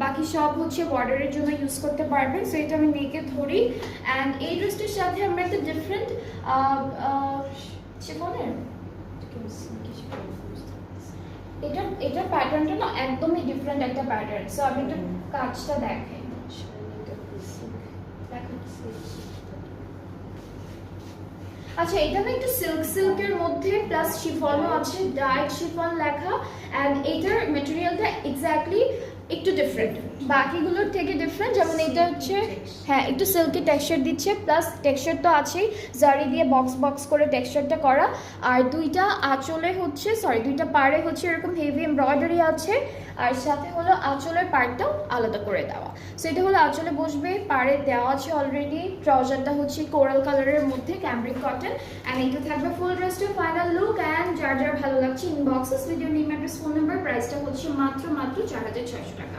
বাকি সব হচ্ছে বর্ডারের জন্য ইউজ করতে পারবেন। সো এটা আমি নেকে ধরি অ্যান্ড এই ড্রেসটার সাথে আমরা একটা ডিফারেন্ট শিফনের এটা প্যাটার্নটা না একদমই ডিফারেন্ট একটা প্যাটার্ন। সো আমি একটু কাজটা দেখাই। আচ্ছা, এটা না একটু সিল্কের মধ্যে প্লাস শিফনও আছে, ডাইট শিফন লেখা অ্যান্ড এইটার মেটেরিয়ালটা এক্স্যাক্টলি একটু ডিফারেন্ট, বাকিগুলোর থেকে ডিফারেন্ট। যেমন এটা হচ্ছে হ্যাঁ একটু সিল্কি টেক্সচার দিচ্ছে, প্লাস টেক্সচার তো আছেই, জারি দিয়ে বক্স করে টেক্সচারটা করা। আর দুইটা আঁচলে হচ্ছে দুইটা পাড়ে হচ্ছে এরকম হেভি এমব্রয়ডারি আছে, আর সাথে হলো আঁচলের পার্টটাও আলাদা করে দেওয়া। সো এটা হলো আঁচলে বসবে, পাড়ে দেওয়া আছে অলরেডি। ট্রাউজারটা হচ্ছে কোরাল কালারের মধ্যে ক্যামব্রিক কটন অ্যান্ড এটা থাকবে ফুল ড্রেসটা ফাইনাল লুক। অ্যান্ড যার ভালো লাগছে inboxes video name address phone number, প্রাইসটা হচ্ছে মাত্র 4600 টাকা।